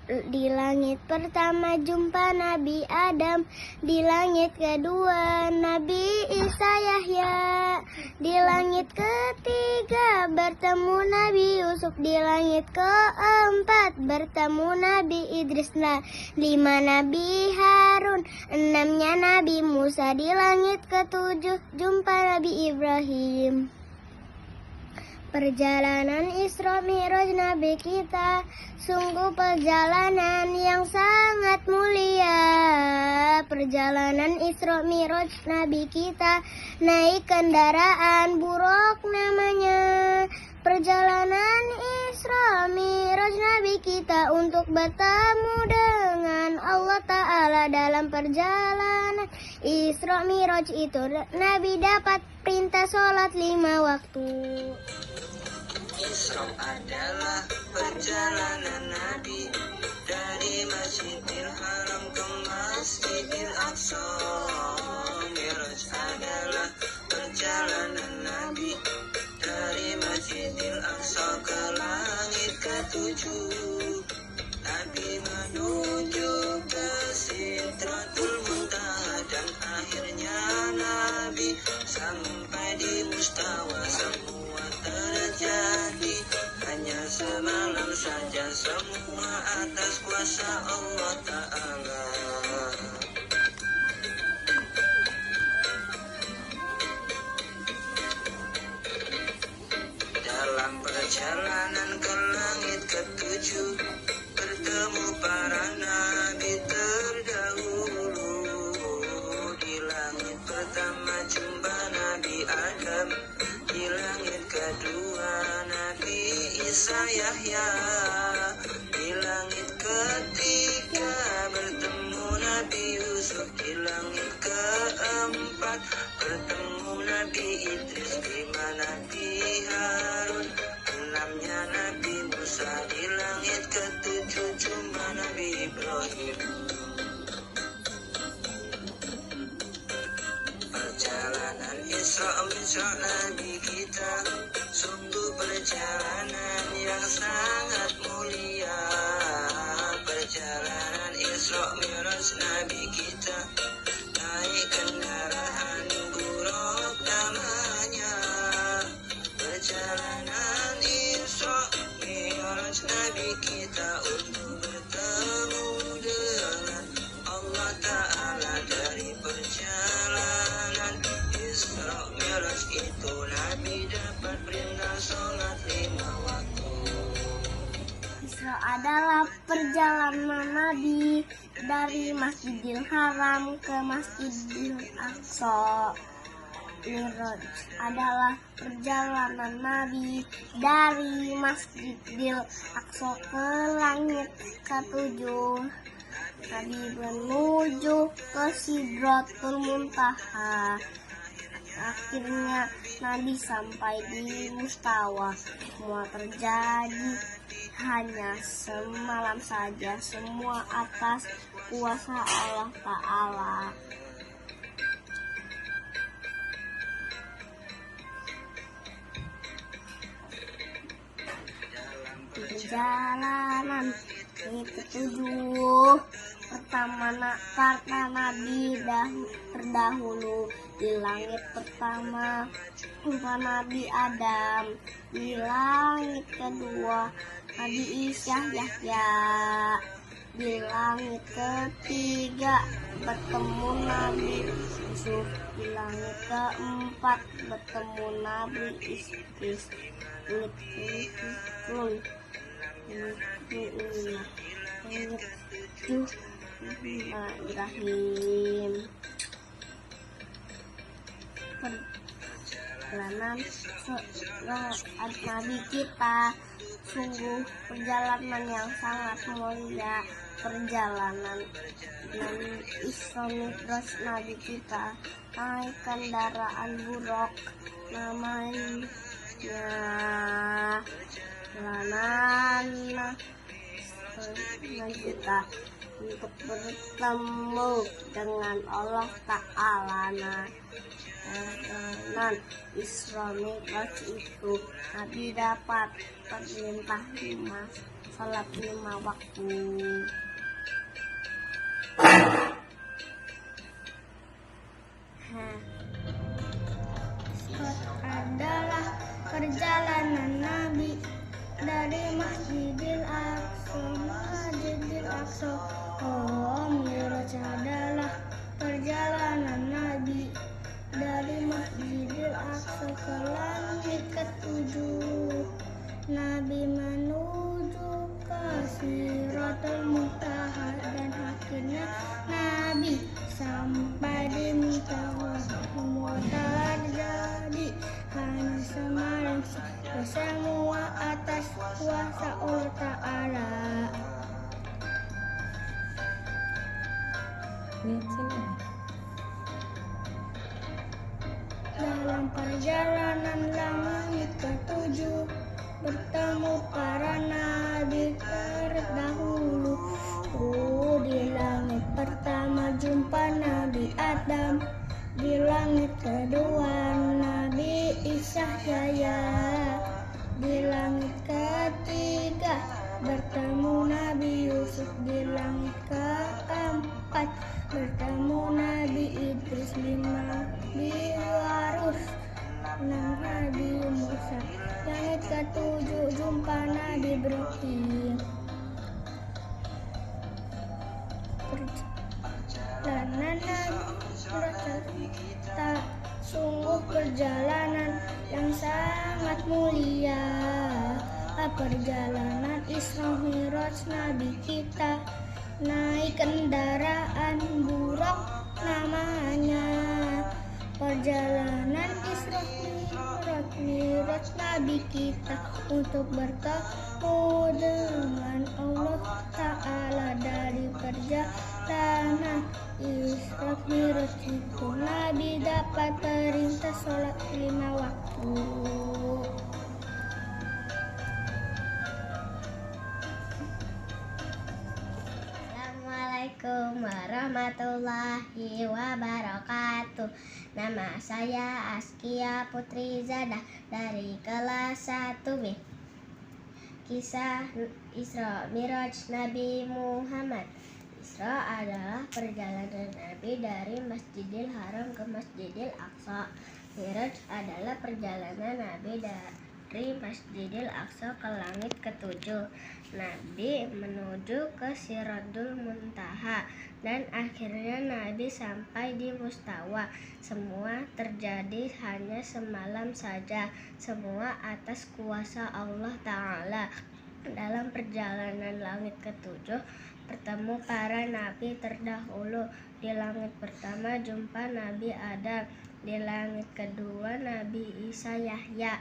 Di langit pertama jumpa Nabi Adam. Di langit kedua Nabi Isa Yahya. Di langit ketiga bertemu Nabi Yusuf. Di langit keempat bertemu Nabi Idris. 5 Nabi Harun. 6-nya Nabi Musa. Di langit ketujuh jumpa Nabi Ibrahim. Perjalanan Isra Mi'raj Nabi kita sungguh perjalanan yang sangat mulia. Perjalanan Isra Mi'raj Nabi kita naik kendaraan buruk namanya. Perjalanan Isra Mi'raj Nabi kita untuk bertemu dengan Allah Ta'ala. Dalam perjalanan Isra Mi'raj itu Nabi dapat perintah sholat 5 waktu. Isra adalah perjalanan Nabi dari Masjidil Haram ke Masjidil Aqsa. Mi'raj adalah perjalanan Nabi dari Masjidil Aqsa ke langit ketujuh. Nabi menuju ke Sidratul Muntaha dan akhirnya Nabi sampai di Mustawa. Semua terjadi hanya semalam saja. Semua atas kuasa Allah Ta'ala. Dalam perjalanan ke langit ketujuh, bertemu para nabi terdahulu. Di langit pertama jumpa Nabi Adam. Di langit kedua Nabi Isa Yahya. Di langit ketiga bertemu Nabi Yusuf. Di langit keempat bertemu Nabi Idris. 5 Nabi Harun. 6-nya Nabi Musa. Di langit ketujuh jumpa Nabi Ibrahim. Isra Nabi kita sungguh perjalanan yang sangat mulia. Perjalanan Isra Mi'raj Nabi kita, naik kendaraan buruk namanya. Perjalanan Isra Mi'raj Nabi kita untuk bertemu dengan Allah Ta'ala. Dari perjalanan Isra Mi'raj itu Nabi dapat perintah sholat 5 waktu. Isra adalah perjalanan Nabi dari Masjidil Haram ke Masjidil Aqsa. Mi'raj adalah perjalanan Nabi dari Masjidil Aqsa ke langit ketujuh. Nabi menuju ke Sidratul Muntaha. Akhirnya Nabi sampai di Mustawa. Semua terjadi hanya semalam saja, semua atas kuasa Allah Ta'ala. Perjalanan ketujuh pertama karena Nabi terdahulu di langit pertama jumpa Nabi Adam, di langit kedua Nabi Isa Yahya, di langit ketiga bertemu Nabi Yusuf, di langit keempat bertemu Nabi Idris, Ibrahim. Perjalanan Nabi kita sungguh perjalanan yang sangat mulia. Perjalanan Isra Mi'raj Nabi kita naik kendaraan buruk namanya perjalanan kita untuk bertemu dengan Allah Ta'ala. Dan Isra Mi'raj itu Nabi dapat perintah 5 salat 5 waktu. Adalah perjalanan Nabi dari Masjidil Aqsa. Mi'raj adalah perjalanan Nabi dari Masjidil Aqsa ke langit ketujuh. Nabi menuju ke Sidratul Muntaha dan akhirnya Nabi sampai di Mustawa. Semua terjadi hanya semalam, semua atas kuasa Allah Ta'ala. Dalam perjalanan langit ketujuh bertemu para nabi terdahulu. Di langit pertama jumpa Nabi Adam, di langit kedua Nabi Isa Yahya, di langit ketiga bertemu Nabi Yusuf, di langit keempat bertemu Nabi Idris, 5 Nabi Harun, 6 Nabi Musa, langit ketujuh jumpa Nabi Ibrahim. Perjalanan Nabi kita sungguh perjalanan yang sangat mulia. Perjalanan Isra Mi'raj Nabi kita naik kendaraan buruk namanya. Perjalanan Isra Mi'raj Nabi kita untuk bertemu dengan Allah Ta'ala. Dari perjalanan Isra Mi'raj itu Nabi dapat perintah sholat 5 waktu. Assalamualaikum warahmatullahi warahmatullahi wabarakatuh. Nama saya Askia Putri Zada dari kelas 1B. Kisah Isra Miraj Nabi Muhammad. Isra adalah perjalanan Nabi dari Masjidil Haram ke Masjidil Aqsa. Miraj adalah perjalanan Nabi dari Masjidil Aqsa ke langit ketujuh. Nabi menuju ke Sidratul Muntaha dan akhirnya Nabi sampai di Mustawa. Semua terjadi hanya semalam saja. Semua atas kuasa Allah Ta'ala. Dalam perjalanan langit ketujuh, bertemu para nabi terdahulu. Di langit pertama jumpa Nabi Adam, di langit kedua Nabi Isa Yahya,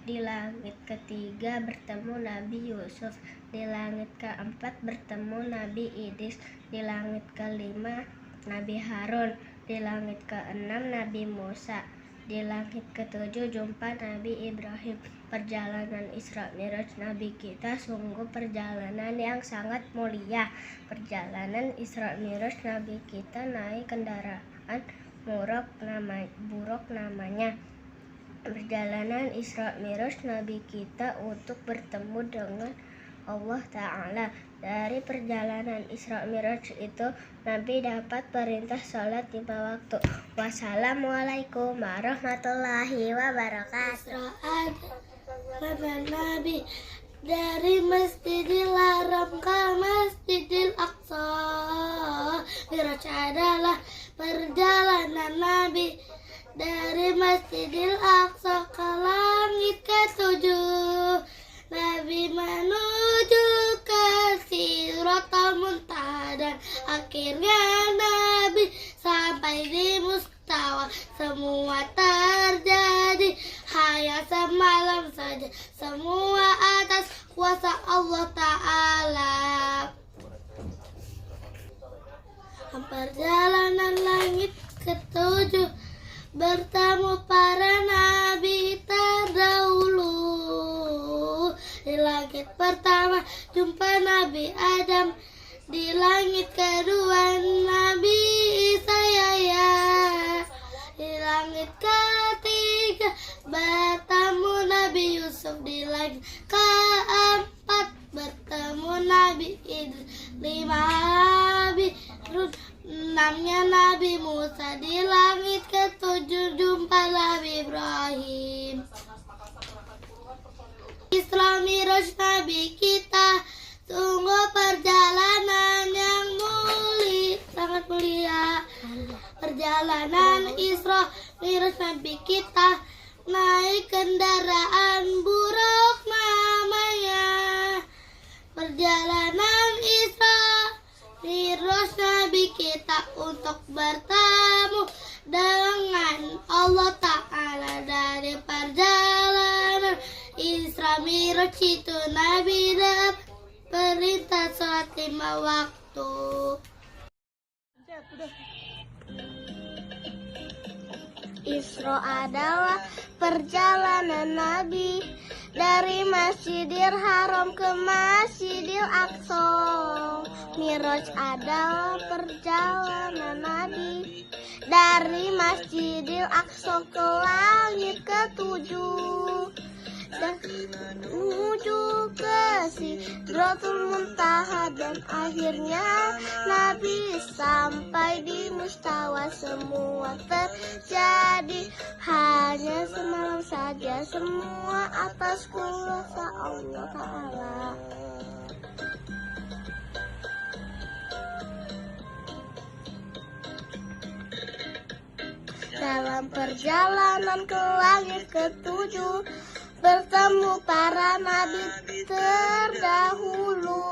di langit ketiga bertemu Nabi Yusuf, di langit keempat bertemu Nabi Idris, di langit kelima Nabi Harun, di langit keenam Nabi Musa, di langit ketujuh jumpa Nabi Ibrahim. Perjalanan Isra Miraj Nabi kita sungguh perjalanan yang sangat mulia. Perjalanan Isra Miraj Nabi kita naik kendaraan buruk namanya. Perjalanan Isra Miraj Nabi kita untuk bertemu dengan Allah Ta'ala. Dari perjalanan Isra Miraj itu Nabi dapat perintah sholat 5 waktu. Wassalamualaikum warahmatullahi wabarakatuh. Nabi dari Masjidil Haram ke Masjidil Aqsa. Miraj adalah perjalanan Nabi dari Masjidil Aqsa ke langit ketujuh. Nabi menuju ke Sidratul Muntaha dan akhirnya Nabi sampai di Mustawa. Semua terjadi hanya semalam saja. Semua atas kuasa Allah Ta'ala. Perjalanan langit ketujuh, bertemu para nabi terdahulu. Di langit pertama jumpa Nabi Adam, di langit kedua Nabi Isa Yahya, di langit ketiga bertemu Nabi Yusuf, di langit keempat bertemu Nabi Idris, 5 Nabi Harun, 6-nya Nabi Musa, di langit ketujuh jumpa Nabi Ibrahim. Isra Miraj Nabi kita sungguh perjalanan yang sangat mulia. Perjalanan Isra Miraj Nabi kita naik kendaraan buruk namanya. Perjalanan Isra Miraj Nabi kita untuk bertemu dengan Allah Ta'ala. Dari perjalanan Isra Miraj itu Nabi dapat perintah sholat 5 waktu. Isra adalah perjalanan Nabi dari Masjidil Haram ke Masjidil Aqsa. Miraj adalah perjalanan Nabi dari Masjidil Aqsa ke langit ketujuh dan menuju ke Sidratul Muntaha dan akhirnya Nabi sampai di Mustawa. Semua terjadi hanya semalam saja. Semua atas kuasa Allah Ta'ala. Dalam perjalanan ke langit ketujuh, bertemu para nabi terdahulu.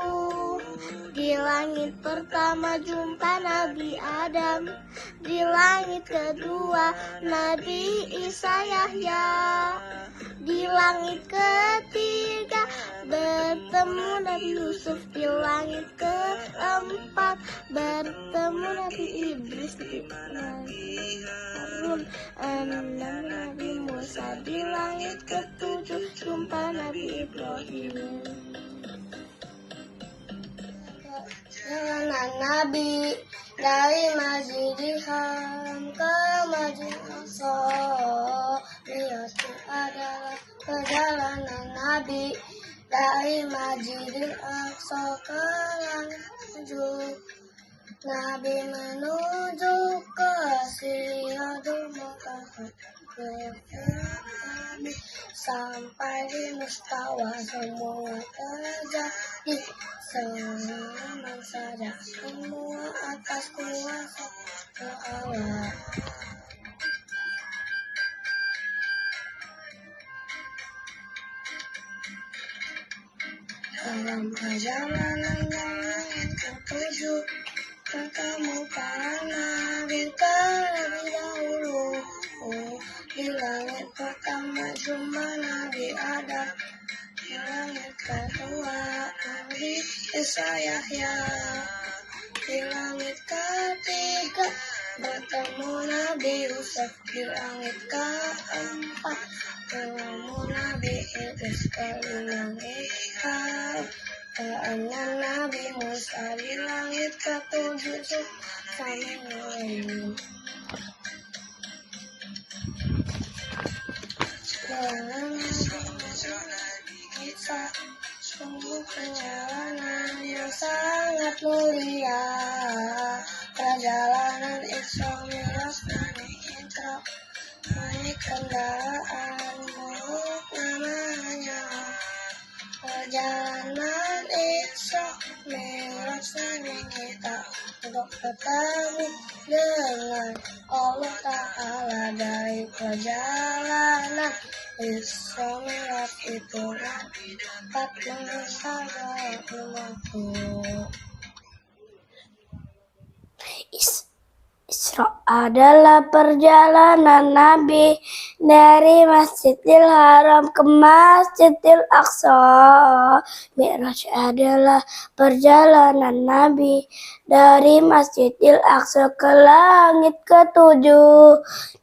Di langit pertama jumpa Nabi Adam, di langit kedua Nabi Isa Yahya, di langit ketiga bertemu Nabi Yusuf, di langit keempat bertemu Nabi Idris, di langit Harun, 6 Nabi Musa, di langit ketujuh jumpa Nabi Ibrahim. Perjalanan Nabi dari Masjidil Haram ke Masjidil Aqsa. Mi'raj adalah perjalanan Nabi dari Masjidil Aqsa ke langit tujuh. Nabi menuju ke Sidratul Muntaha, Nabi sampai di Mustawa. Semua terjadi senang saja, semua atas kuasa Allah. Dalam perjalanan yang ketujuh, bertemu para nabi terlebih dahulu. Di langit pertama jumpa Nabi Adam, di langit kedua Nabi Isa Yahya, di langit ketiga bertemu Nabi Yusuf, di langit keempat bertemu Nabi Idris, kelima Harun, keenam Nabi Musa, di langit ketujuh Samuel. Kita sungguh perjalanan yang sangat mulia, perjalanan Isra Mi'raj naik kendaraan muluk namanya. Perjalanan Isra Mi'raj kita untuk bertemu dengan Allah Ta'ala. Dari perjalanan Isra Mi'raj itu dapat mengenal waktu. Isra adalah perjalanan Nabi dari Masjidil Haram ke Masjidil Aqsa. Mi'raj adalah perjalanan Nabi dari Masjidil Aqsa ke langit ketujuh.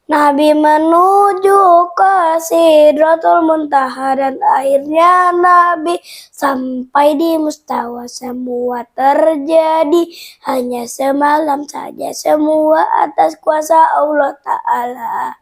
Nabi menuju ke Sidratul Muntaha dan akhirnya Nabi sampai di Mustawa. Semua terjadi hanya semalam saja, semua atas kuasa Allah Ta'ala.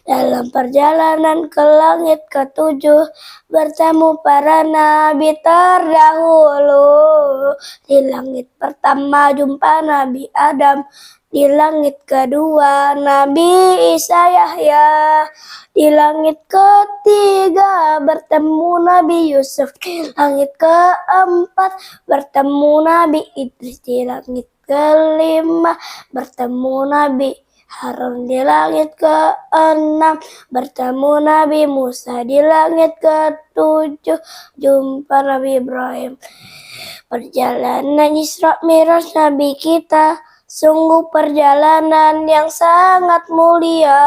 Dalam perjalanan ke langit ketujuh, bertemu para nabi terdahulu. Di langit pertama jumpa Nabi Adam, di langit kedua Nabi Isa Yahya, di langit ketiga bertemu Nabi Yusuf, di langit keempat bertemu Nabi Idris, di langit kelima bertemu Nabi Harun, di langit keenam bertemu Nabi Musa, di langit ketujuh jumpa Nabi Ibrahim. Perjalanan Isra Mi'raj Nabi kita sungguh perjalanan yang sangat mulia.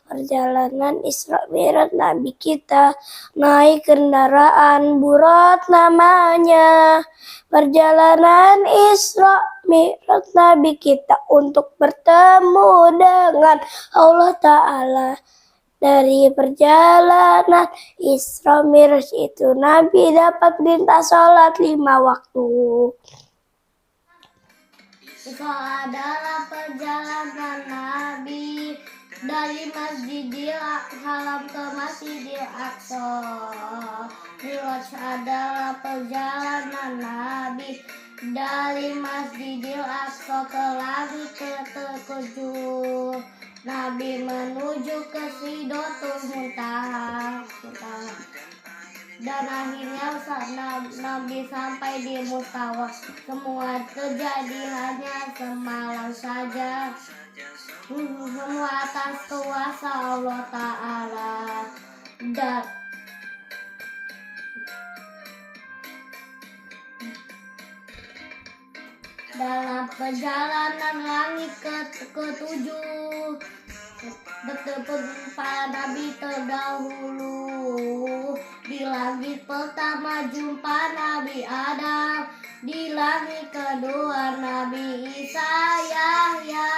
Perjalanan Isra Mi'raj Nabi kita naik kendaraan Buraq namanya. Perjalanan Isra Mi'raj Nabi kita untuk bertemu dengan Allah Ta'ala. Dari perjalanan Isra Mi'raj itu Nabi dapat perintah sholat 5 waktu. Isra adalah perjalanan Nabi dari Masjidil Haram ke Masjidil Aqsa. Mi'raj adalah perjalanan Nabi dari Masjidil Aqsa ke langit ketujuh. Nabi menuju ke Sidratul Muntaha. Dan akhirnya Nabi sampai di Mustawa. Semua terjadi hanya semalam saja, semua atas kuasa Allah Ta'ala. Dalam perjalanan langit ketujuh, bertemu para nabi terdahulu. Di langit pertama jumpa Nabi Adam, di langit kedua Nabi Isa Yahya,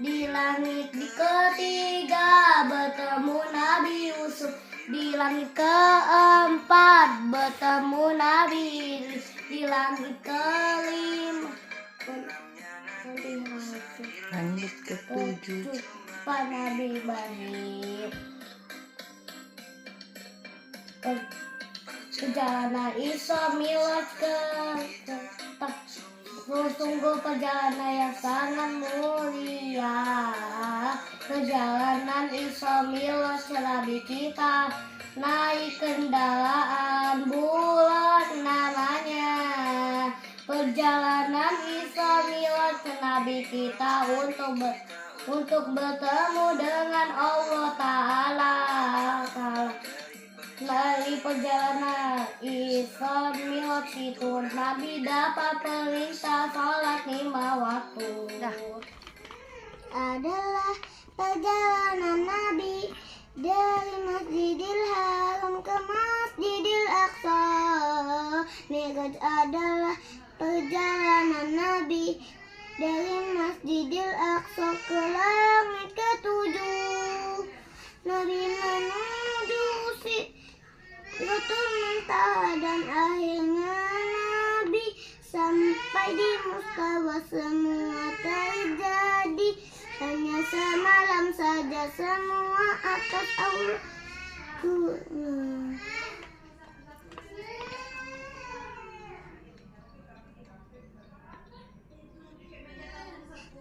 di langit ketiga bertemu Nabi Yusuf, di langit keempat bertemu Nabi Idris, di langit kelima Langit ketujuh. jumpa Nabi Ibrahim. Perjalanan Isra Mi'raj sungguh perjalanan yang sangat mulia. Perjalanan Isra Mi'raj Nabi kita naik kendaraan bulan namanya. Perjalanan Isra Mi'raj Nabi kita untuk bertemu dengan Allah Ta'ala. Melalui perjalanan Isra Mi'raj itu Nabi dapat perintah sholat 5 waktu. Adalah perjalanan Nabi dari Masjidil Haram ke Masjidil Aqsa. Mi'raj adalah perjalanan Nabi dari Masjidil Aqsa ke langit ketujuh. Nabi menuju Sidratul Muntaha dan akhirnya Nabi sampai di Mustawa. Semua terjadi hanya semalam saja, semua atas Allah.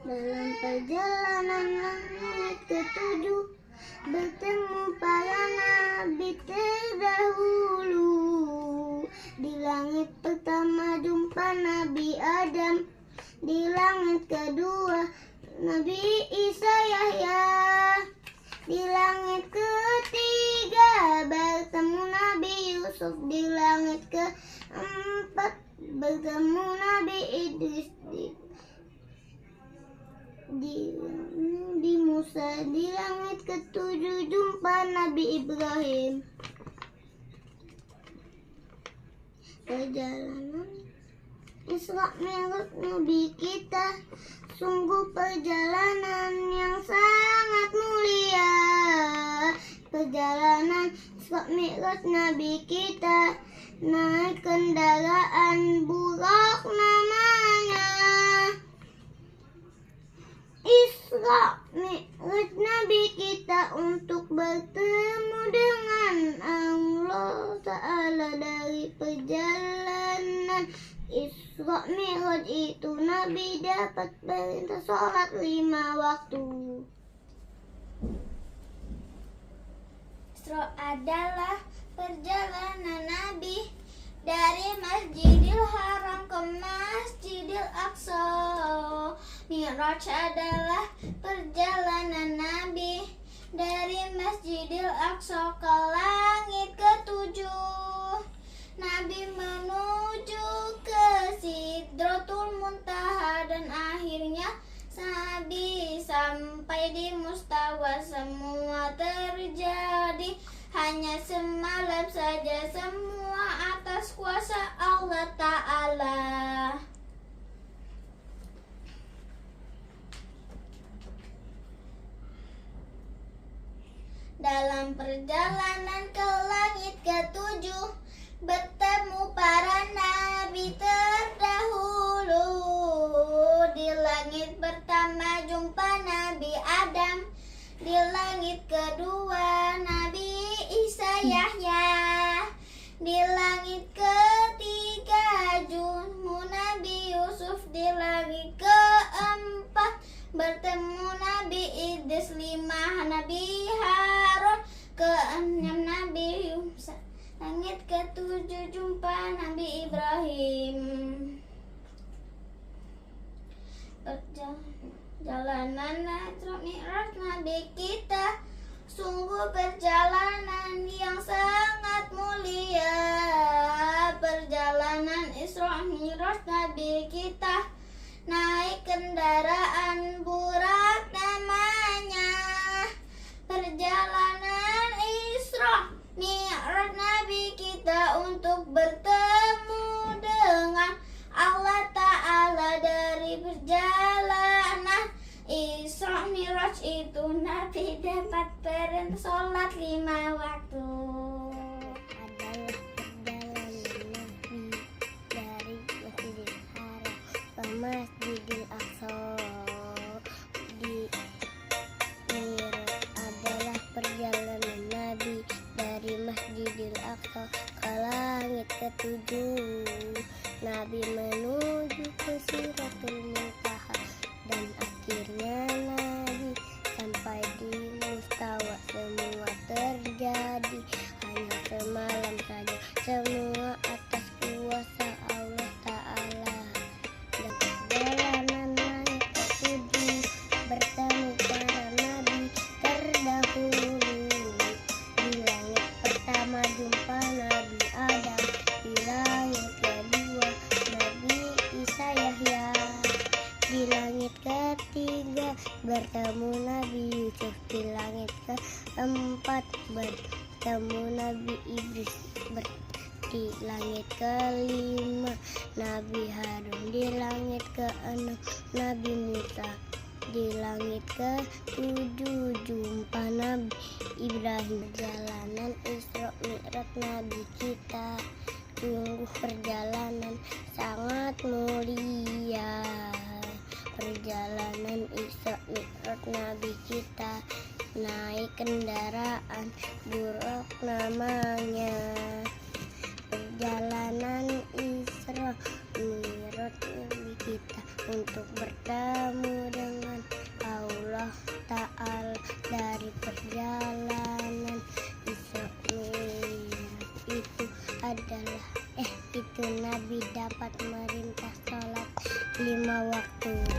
Dalam perjalanan langit ketujuh bertemu para nabi terdahulu. Di langit pertama jumpa Nabi Adam, di langit kedua Nabi Isa Yahya, di langit ketiga bertemu Nabi Yusuf, di langit keempat bertemu Nabi Idris, di Musa, di langit ketujuh jumpa Nabi Ibrahim. Perjalanan Isra Mi'raj Nabi kita sungguh perjalanan yang sangat mulia. Perjalanan Isra Mi'raj Nabi kita naik kendaraan burak namanya. Isra Mi'raj Nabi kita untuk bertemu dengan Allah Ta'ala. Dari perjalanan Isra Mi'raj itu Nabi dapat perintah sholat 5 waktu. Isra adalah perjalanan Nabi dari Masjidil Haram ke Masjidil Aqsa. Mi'raj adalah perjalanan Nabi dari Masjidil Aqsa ke langit ketujuh. Nabi menuju ke Sidratul Muntaha dan akhirnya Nabi sampai di Mustawa. Semua terjadi hanya semalam saja, semua atas kuasa Allah Ta'ala. Dalam perjalanan ke langit ketujuh bertemu para nabi terdahulu. Di langit pertama jumpa Nabi Adam, di langit kedua Nabi Isa Yahya, di langit ketiga jumpa Nabi Yusuf, di langit keempat bertemu Nabi Idris, 5 Nabi Harun, ke-6 Nabi Musa, langit ke-7 jumpa Nabi Ibrahim. Perjalanan Isra Mi'raj Nabi kita sungguh perjalanan yang sangat mulia. Perjalanan Isra Mi'raj Nabi kita naik kendaraan burak namanya. Perjalanan Isra Mi'raj Nabi kita untuk bertemu dengan Allah Ta'ala. Dari perjalanan Isra Mi'raj itu Nabi dapat perintah sholat 5 waktu. Adalah perjalanan Nabi dari Masjidil Haram ke Masjidil Aqsa. ketujuh. Nabi menuju ke Sidratul Muntaha, dan akhirnya Nabi sampai di mustawa. Semua terjadi hanya semalam saja, semua atas kuasa Allah Ta'ala. Dan perjalanan naik ketujuh, bertemu para nabi terdahulu. Di langit pertama jumpa Nabi Adam, di langit kedua Nabi Isa Yahya, di langit ketiga bertemu Nabi Yusuf, di langit keempat bertemu Nabi Idris, di langit kelima Nabi Harun, di langit keenam Nabi Musa, di langit ketujuh jumpa Nabi Ibrahim. Perjalanan Isra Mi'raj Nabi kita, sungguh perjalanan sangat mulia. Perjalanan Isra Mi'raj Nabi kita, naik kendaraan buruk namanya. Perjalanan Isra Mi'raj Nabi kita untuk bertemu dengan Allah Ta'ala. Dari perjalanan Isra Mi'raj itu adalah itu Nabi dapat merintah sholat 5 waktu.